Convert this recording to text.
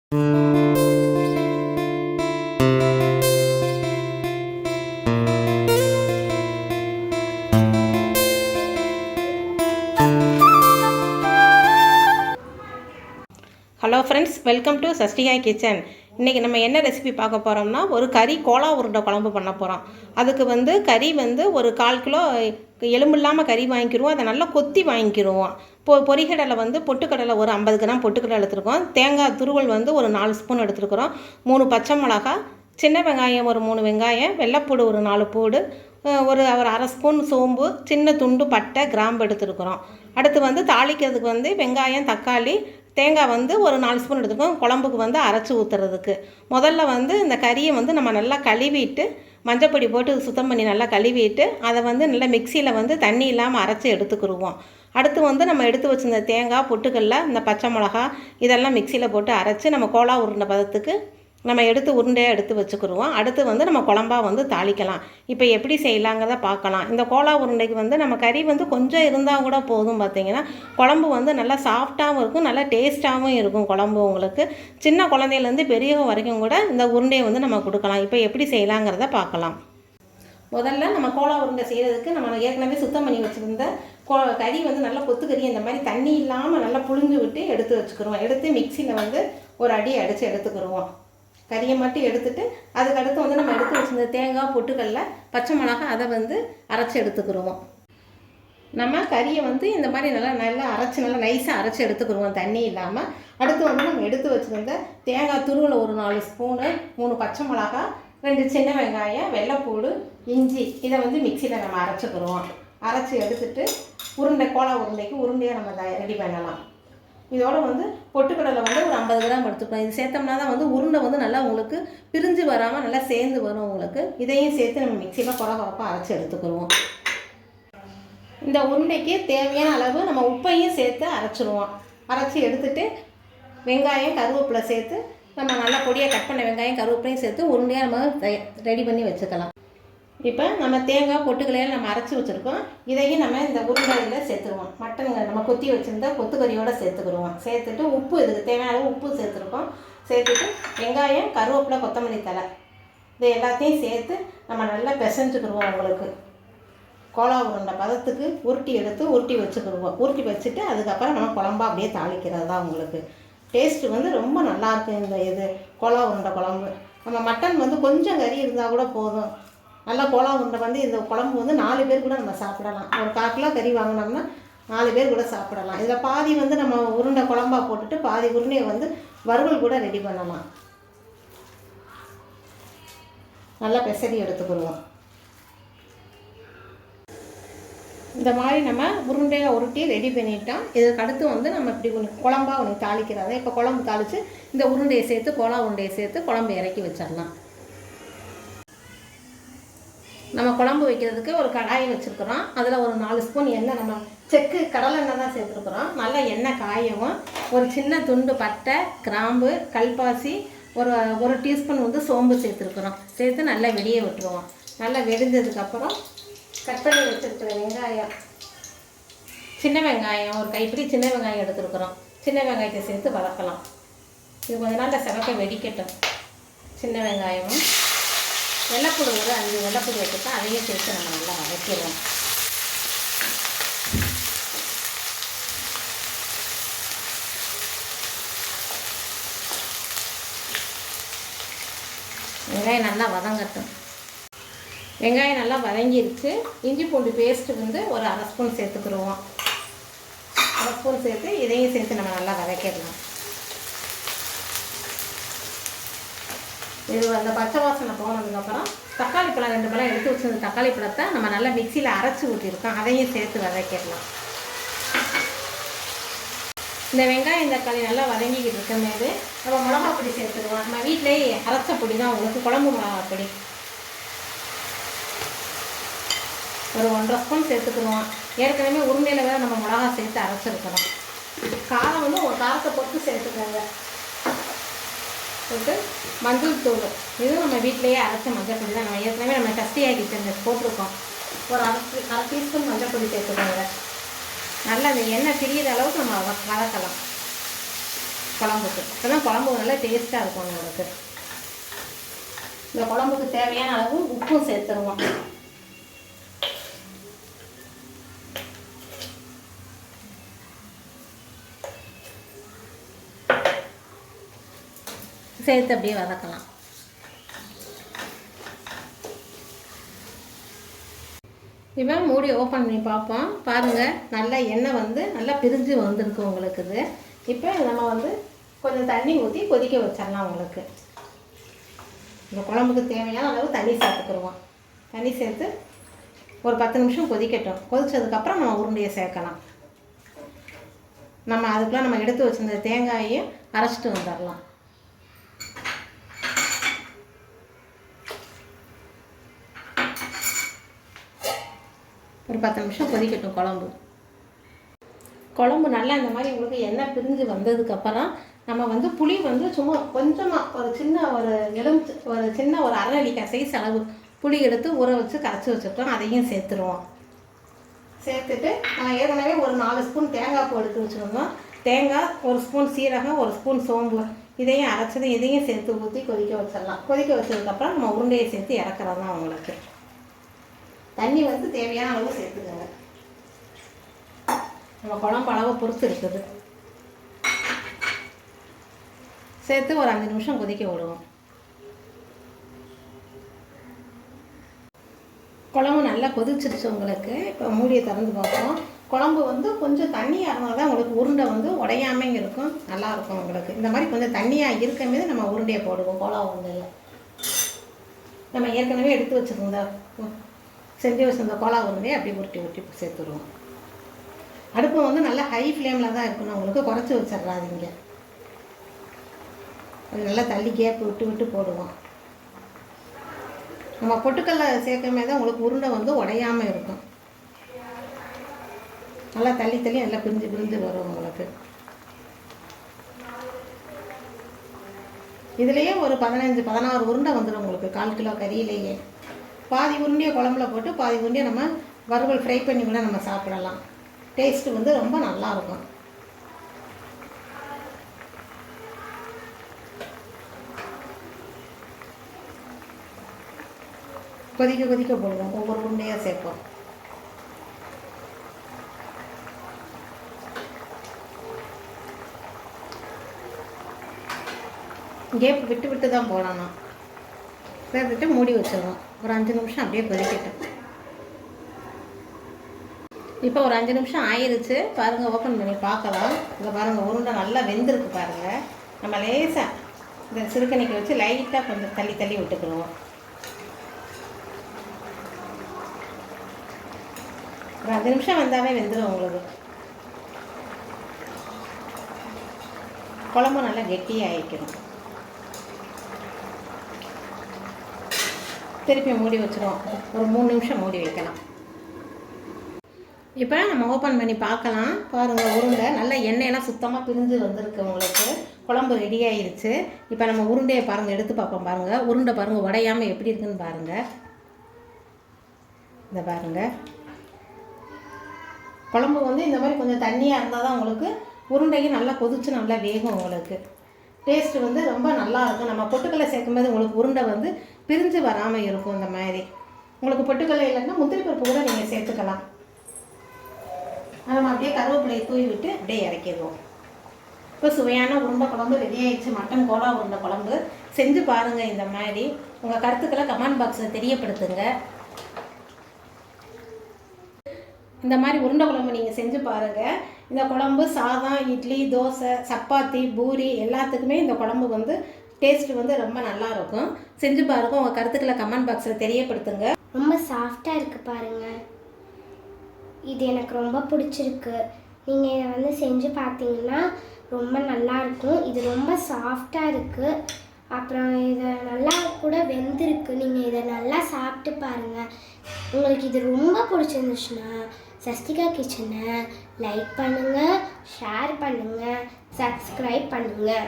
Hello friends, welcome to Sashtikai kitchen. இன்றைக்கி நம்ம என்ன ரெசிபி பார்க்க போகிறோம்னா, ஒரு கறி கோலா உருண்டை குழம்பு பண்ண போகிறோம். அதுக்கு கறி ஒரு 1/4 கிலோ எலும்பு இல்லாமல் கறி வாங்கிக்கிடுவோம். அதை நல்லா கொத்தி வாங்கிக்கிடுவோம். பொரிகடலை பொட்டுக்கடலை ஒரு 50 கிராம் பொட்டுக்கடலை எடுத்துருக்கோம். தேங்காய் துருவல் ஒரு 4 ஸ்பூன் எடுத்துருக்குறோம். 3 பச்சை மிளகா, சின்ன வெங்காயம் ஒரு 3 வெங்காயம், வெள்ளைப்பூடு ஒரு 4 பூடு, ஒரு 1/2 ஸ்பூன் சோம்பு, சின்ன துண்டு பட்டை, கிராம்பு எடுத்துருக்குறோம். அடுத்து தாளிக்கிறதுக்கு வெங்காயம், தக்காளி, தேங்காய் ஒரு 4 ஸ்பூன் எடுத்துக்கோம். குழம்புக்கு அரைச்சி ஊற்றுறதுக்கு முதல்ல இந்த கறியை நம்ம நல்லா கழுவிட்டு மஞ்சப்பொடி போட்டு சுத்தம் பண்ணி நல்லா கழுவிட்டு அதை நல்லா மிக்சியில் தண்ணி இல்லாமல் அரைச்சி எடுத்துக்கிடுவோம். அடுத்து நம்ம எடுத்து வச்சிருந்த தேங்காய், பொட்டுக்கடலை, இந்த பச்சை மிளகா இதெல்லாம் மிக்சியில் போட்டு அரைச்சி நம்ம கோலா உருண்டை பதத்துக்கு நம்ம உருண்டையாக எடுத்து வச்சுக்கிடுவோம். அடுத்து நம்ம குழம்பா தாளிக்கலாம். இப்போ எப்படி செய்யலாங்கிறத பார்க்கலாம். இந்த கோலா உருண்டைக்கு நம்ம கறி கொஞ்சம் இருந்தால் கூட போதும். பார்த்திங்கன்னா குழம்பு நல்லா சாஃப்டாகவும் இருக்கும், நல்லா டேஸ்ட்டாகவும் இருக்கும். குழம்பு உங்களுக்கு சின்ன குழந்தையிலேருந்து பெரியவங்க வரைக்கும் கூட இந்த உருண்டையை நம்ம கொடுக்கலாம். இப்போ எப்படி செய்யலாங்கிறத பார்க்கலாம். முதல்ல நம்ம கோலா உருண்டை செய்கிறதுக்கு நம்ம ஏற்கனவே சுத்தம் பண்ணி வச்சுருந்த கறி நல்லா கொத்துக்கறி இந்த மாதிரி தண்ணி இல்லாமல் நல்லா புழிஞ்சு விட்டு எடுத்து வச்சுக்கிடுவோம். எடுத்து மிக்சியில் ஒரு அடி அடித்து எடுத்துக்கிடுவோம். கறியை மட்டும் எடுத்துட்டு அதுக்கடுத்து நம்ம எடுத்து வச்சுருந்த தேங்காய், பொட்டுக்கடலை, பச்சை மிளகா அதை அரைச்சி எடுத்துக்கிடுவோம். நம்ம கறியை இந்த மாதிரி நல்லா அரைச்சி நல்லா நைஸாக அரைச்சி எடுத்துக்கிடுவோம் தண்ணி இல்லாமல். அடுத்து நம்ம எடுத்து வச்சுருந்த தேங்காய் துருவில் ஒரு 4 ஸ்பூனு, 3 பச்சை மிளகா, 2 சின்ன வெங்காயம், வெள்ளைப்பூடு, இஞ்சி இதை மிக்சியில் நம்ம அரைச்சிக்கிடுவோம். அரைச்சி எடுத்துட்டு கோலா உருண்டைக்கு உருண்டையாக நம்ம ரெடி பண்ணலாம். இதோட பொட்டுக்கடலை ஒரு 50 கிராம் எடுத்துக்கணும். இது சேர்த்தோம்னா தான் உருண்டை நல்லா உங்களுக்கு பிரிஞ்சு வராமல் நல்லா சேர்ந்து வரும் உங்களுக்கு. இதையும் சேர்த்து நம்ம மிக்சியில் குறப்பாக அரைச்சி எடுத்துக்கிடுவோம். இந்த உருண்டைக்கு தேவையான அளவு நம்ம உப்பையும் சேர்த்து அரைச்சிடுவோம். அரைச்சி எடுத்துட்டு வெங்காயம், கருவேப்பிலை சேர்த்து நம்ம நல்லா பொடியாக கட் பண்ண வெங்காயம், கருவேப்பிலையும் சேர்த்து உருண்டையாக நம்ம ரெடி பண்ணி வச்சுக்கலாம். இப்போ நம்ம தேங்காய், பொட்டுக்கலையில் நம்ம அரைச்சி வச்சுருக்கோம். இதையும் நம்ம இந்த உருண்டையில் சேர்த்துருவோம். மட்டன் நம்ம கொத்தி வச்சுருந்தா கொத்துக்கறியோடு சேர்த்துக்கிடுவோம். சேர்த்துட்டு உப்பு, இதுக்கு தேவையான அளவு உப்பு சேர்த்துருக்கோம். சேர்த்துட்டு வெங்காயம், கருவேப்பிலை, கொத்தமல்லி தழை இது எல்லாத்தையும் சேர்த்து நம்ம நல்லா பிசைஞ்சுக்கிடுவோம். உங்களுக்கு கோலா உருண்டை பதத்துக்கு உருட்டி வச்சுக்கிடுவோம். உருட்டி வச்சுட்டு அதுக்கப்புறம் நம்ம குழம்பா அப்படியே தாளிக்கிறது தான் உங்களுக்கு. டேஸ்ட்டு ரொம்ப நல்லாயிருக்கும். இந்த கோலா உருண்டை குழம்பு நம்ம மட்டன் கொஞ்சம் கறி இருந்தால் கூட போதும். நல்லா கோலா உருண்டை இந்த குழம்பு 4 பேர் கூட நம்ம சாப்பிடலாம். ஒரு 1/4 கிலோ கறி வாங்கினோம்னா 4 பேர் கூட சாப்பிடலாம். இதில் பாதி நம்ம உருண்டை குழம்பா போட்டுட்டு பாதி உருண்டையை வறுவல் கூட ரெடி பண்ணலாம். நல்லா பெசரி எடுத்துக்கிடுவோம். இந்த மாதிரி நம்ம உருண்டையை உருட்டி ரெடி பண்ணிட்டோம். இதுக்கு அடுத்து நம்ம இப்படி குழம்பா தாளிக்கிறாங்க. இப்போ குழம்பு தாளித்து இந்த உருண்டையை சேர்த்து கோலா உருண்டையை சேர்த்து குழம்பு இறக்கி வச்சிடலாம். நம்ம குழம்பு வைக்கிறதுக்கு ஒரு கடாயை வச்சுருக்குறோம். அதில் ஒரு 4 ஸ்பூன் எண்ணெய், நம்ம செக்கு கடலை எண்ணெய் தான் சேர்த்துருக்குறோம். நல்லா எண்ணெய் காயவும் ஒரு சின்ன துண்டு பட்டை, கிராம்பு, கல்பாசி, ஒரு டீஸ்பூன் சோம்பு சேர்த்துருக்குறோம். சேர்த்து நல்லா வெடிய விட்டுருவோம். நல்லா வெடிஞ்சதுக்கப்புறம் கட் பண்ணி வச்சுருக்கிற வெங்காயம், சின்ன வெங்காயம் ஒரு கைப்பிடி சின்ன வெங்காயம் எடுத்துருக்குறோம். சின்ன வெங்காயத்தை சேர்த்து வதக்கலாம். இது கொஞ்ச நாள் செவக்க வெடிக்கட்டும். சின்ன வெங்காயமும் வெள்ளைப்பூடு ஒரு 5 வெள்ளைப்பூடு வச்சுட்டா அதையும் சேர்த்து நம்ம நல்லா வதக்கிடுவோம். வெங்காயம் நல்லா வதங்கட்டும். வெங்காயம் நல்லா வதங்கிருச்சு. இஞ்சி பூண்டு பேஸ்ட்டு ஒரு 1/2 ஸ்பூன் சேர்த்துக்கிடுவோம். 1/2 ஸ்பூன் சேர்த்து இதையும் சேர்த்து நம்ம நல்லா வதக்கிடலாம். இது அந்த பச்சை வாசனை போனதுக்கப்புறம் தக்காளி பழம் 2 பழம் எடுத்து வச்சுருந்த தக்காளி பழத்தை நம்ம நல்லா மிக்சியில் அரைச்சி ஊற்றிருக்கோம். அதையும் சேர்த்து வதக்கிடலாம். இந்த வெங்காயம் தக்காளி நல்லா வதங்கிக்கிட்டு இருக்கும்போது நம்ம மிளகா பொடி சேர்த்துருவோம். நம்ம வீட்டிலேயே அரைச்ச பொடி தான் உங்களுக்கு குழம்பு மிளகா பொடி ஒரு 1/2 ஸ்பூன் சேர்த்துக்குருவோம். ஏற்கனவே உருண்டையில் வேறு நம்ம மிளகா சேர்த்து அரைச்சிருக்கிறோம். காரம் ஒரு காரத்தை பொறுத்து சேர்த்துக்கோங்க. போட்டு மஞ்சள் தூள், இதுவும் நம்ம வீட்டிலேயே அரைச்ச மஞ்சள் பொடி தான். நம்ம ஏற்கனவே நம்ம சஷ்டிகாய் கிச்சன் போட்டிருக்கோம். ஒரு அரை டீஸ்பூன் மஞ்சள் பொடி சேர்த்துக்கோங்க. நல்லா அந்த எண்ணெய் பிரியிற அளவுக்கு நம்ம வதக்கலாம். குழம்புக்கு. அப்போ தான் குழம்பு நல்லா டேஸ்ட்டாக இருக்கும் உங்களுக்கு. இந்த குழம்புக்கு தேவையான அளவு உப்பும் சேர்த்துருவோம். சேர்த்து அப்படியே வதக்கலாம். இப்போ மூடி ஓப்பன் பண்ணி பார்ப்போம். பாருங்கள், நல்லா எண்ணெய் வந்து நல்லா பிரிஞ்சு வந்திருக்கு உங்களுக்கு. இது இப்போ நம்ம வந்து கொஞ்சம் தண்ணி ஊற்றி கொதிக்க வச்சிடலாம் உங்களுக்கு. இந்த குழம்புக்கு தேவையான அளவு தண்ணி சேர்த்துக்குருவோம். தண்ணி சேர்த்து ஒரு 10 நிமிஷம் கொதிக்கட்டும். கொதித்ததுக்கப்புறம் நம்ம உருண்டையை சேர்க்கலாம். நம்ம அதுக்குள்ளே நம்ம எடுத்து வச்சுருந்த தேங்காயையும் அரைச்சிட்டு வந்துடலாம். ஒரு 10 நிமிஷம் கொதிக்கட்டும் குழம்பு நல்லா இந்த மாதிரி உங்களுக்கு எண்ணெய் பிரிஞ்சு வந்ததுக்கப்புறம் நம்ம வந்து புளி வந்து சும்மா கொஞ்சமாக ஒரு சின்ன ஒரு அரை நெல்லிக்காய் சைஸ் அளவு புளி எடுத்து ஊற வச்சு கரைச்சி வச்சுருக்கோம். அதையும் சேர்த்துருவோம். சேர்த்துட்டு நான் ஏற்கனவே ஒரு 4 ஸ்பூன் தேங்காய் பூ எடுத்து வச்சுருந்தோம். தேங்காய், 1 ஸ்பூன் சீரகம், 1 ஸ்பூன் சோம்பு, இதையும் அரைச்சது இதையும் சேர்த்து ஊற்றி கொதிக்க வச்சிடலாம். கொதிக்க வச்சதுக்கப்புறம் நம்ம உருண்டையை சேர்த்து இறக்குறது தான் உங்களுக்கு. தண்ணி வந்து தேவையான அளவு சேர்த்துக்கோங்க. நம்ம குழம்பு அளவு பொறுத்து இருக்குது. சேர்த்து ஒரு 5 நிமிஷம் கொதிக்க விடுவோம். குழம்பு நல்லா கொதிச்சிருச்சு உங்களுக்கு. இப்போ மூடியை திறந்து பார்ப்போம். குழம்பு வந்து கொஞ்சம் தண்ணியாக இருந்தால் தான் உங்களுக்கு உருண்டை வந்து உடையாமல் இருக்கும், நல்லாயிருக்கும் உங்களுக்கு. இந்த மாதிரி கொஞ்சம் தண்ணியாக இருக்கும்போது நம்ம உருண்டையை போடுவோம். கோலா உருண்டையில் நம்ம ஏற்கனவே எடுத்து வச்சுருந்த செஞ்சு வச்சுருந்த கோலா உருண்டையை அப்படியே உருட்டி சேர்த்துருவோம். அடுப்பு வந்து நல்லா ஹை ஃப்ளேமில் தான் இருக்கணும் உங்களுக்கு, குறைச்சி வச்சிட்றாதீங்க. அது நல்லா தள்ளி கேப் விட்டு போடுவோம். நம்ம பொட்டுக்கல்ல சேர்க்கமே தான் உங்களுக்கு உருண்டை வந்து உடையாமல் இருக்கும். நல்லா தள்ளி நல்லா பிரிஞ்சு வரும் உங்களுக்கு. இதுலேயே ஒரு 15-16 உருண்டை வந்துடும் உங்களுக்கு 1/4 கிலோ கறியிலேயே. பாதி உருண்டையை குழம்புல போட்டு பாதி உருண்டையை நம்ம வறுவல் ஃப்ரை பண்ணி கூட நம்ம சாப்பிடலாம். டேஸ்ட்டு வந்து ரொம்ப நல்லாயிருக்கும். கொதிக்க போடுவோம். ஒவ்வொரு உருண்டையாக சேர்ப்போம். கேப் விட்டு தான் போடணும். சேர்த்துட்டு மூடி வச்சிடணும். ஒரு 5 நிமிஷம் அப்படியே கொதிக்கட்டும். இப்போ ஒரு 5 நிமிஷம் ஆயிடுச்சு. பாருங்கள், ஓப்பன் பண்ணி பார்க்கலாம். இங்கே பாருங்கள், உருண்டை நல்லா வெந்திருக்கு பாருங்கள். நம்ம லேசாக இந்த சிறுகணிக்கு வச்சு லைட்டாக கொஞ்சம் தள்ளி விட்டுக்கிடுவோம். ஒரு 5 நிமிஷம் வந்தாவே வெந்துடும் உங்களுக்கு. குழம்பு நல்லா கெட்டியாக ஆகிக்கணும். திருப்பி மூடி வச்சுருவோம். ஒரு 3 நிமிஷம் மூடி வைக்கலாம். இப்போ நம்ம ஓப்பன் பண்ணி பார்க்கலாம். பாருங்கள், உருண்டை நல்லா எண்ணெயெல்லாம் சுத்தமாக பிரிஞ்சு வந்திருக்கு உங்களுக்கு. குழம்பு ரெடி ஆகிடுச்சு. இப்போ நம்ம உருண்டையை பாருங்கள், எடுத்து பார்ப்போம். பாருங்கள், உருண்டை பாருங்கள் உடையாமல் எப்படி இருக்குன்னு பாருங்கள். இந்த பாருங்கள், குழம்பு வந்து இந்த மாதிரி கொஞ்சம் தண்ணியாக இருந்தால் தான் உங்களுக்கு உருண்டையும் நல்லா கொதிச்சு நல்லா வேகும் உங்களுக்கு. டேஸ்ட்டு வந்து ரொம்ப நல்லாயிருக்கும். நம்ம பொட்டுக்கல்லை சேர்க்கும்போது உங்களுக்கு உருண்டை வந்து பிரிஞ்சு வராமல் இருக்கும். இந்த மாதிரி உங்களுக்கு பொட்டுக்கல்லை இல்லைன்னா முந்திரி பருப்பு கூட நீங்கள் சேர்த்துக்கலாம். நம்ம அப்படியே கருவேப்பிலையை தூவி விட்டு அப்படியே இறக்கிடுவோம். இப்போ சுவையான உருண்டை குழம்பு ரெடி ஆகிடுச்சு. மட்டன் கோலா உருண்டை குழம்பு செஞ்சு பாருங்கள். இந்த மாதிரி உங்கள் கருத்துக்களை கமெண்ட் பாக்ஸில் தெரியப்படுத்துங்க. இந்த மாதிரி உருண்டை குழம்பு நீங்கள் செஞ்சு பாருங்கள். இந்த குழம்பு சாதம், இட்லி, தோசை, சப்பாத்தி, பூரி எல்லாத்துக்குமே இந்த குழம்பு வந்து டேஸ்ட்டு வந்து ரொம்ப நல்லாயிருக்கும். செஞ்சு பாருங்கள். உங்கள் கருத்துக்களை கமெண்ட் பாக்ஸில் தெரியப்படுத்துங்க. ரொம்ப சாஃப்டாக இருக்குது பாருங்கள். இது எனக்கு ரொம்ப பிடிச்சிருக்கு. நீங்கள் இதை வந்து செஞ்சு பார்த்தீங்கன்னா ரொம்ப நல்லாயிருக்கும். இது ரொம்ப சாஃப்டாக இருக்குது. அப்புறம் இதை நல்லா கூட வெந்திருக்கு. நீங்கள் இதை நல்லா சாப்பிட்டு பாருங்கள். உங்களுக்கு இது ரொம்ப பிடிச்சிருந்துச்சுன்னா சஷ்டிகா கிச்சனை லைக் பண்ணுங்கள், ஷேர் பண்ணுங்கள், சப்ஸ்கிரைப் பண்ணுங்கள்.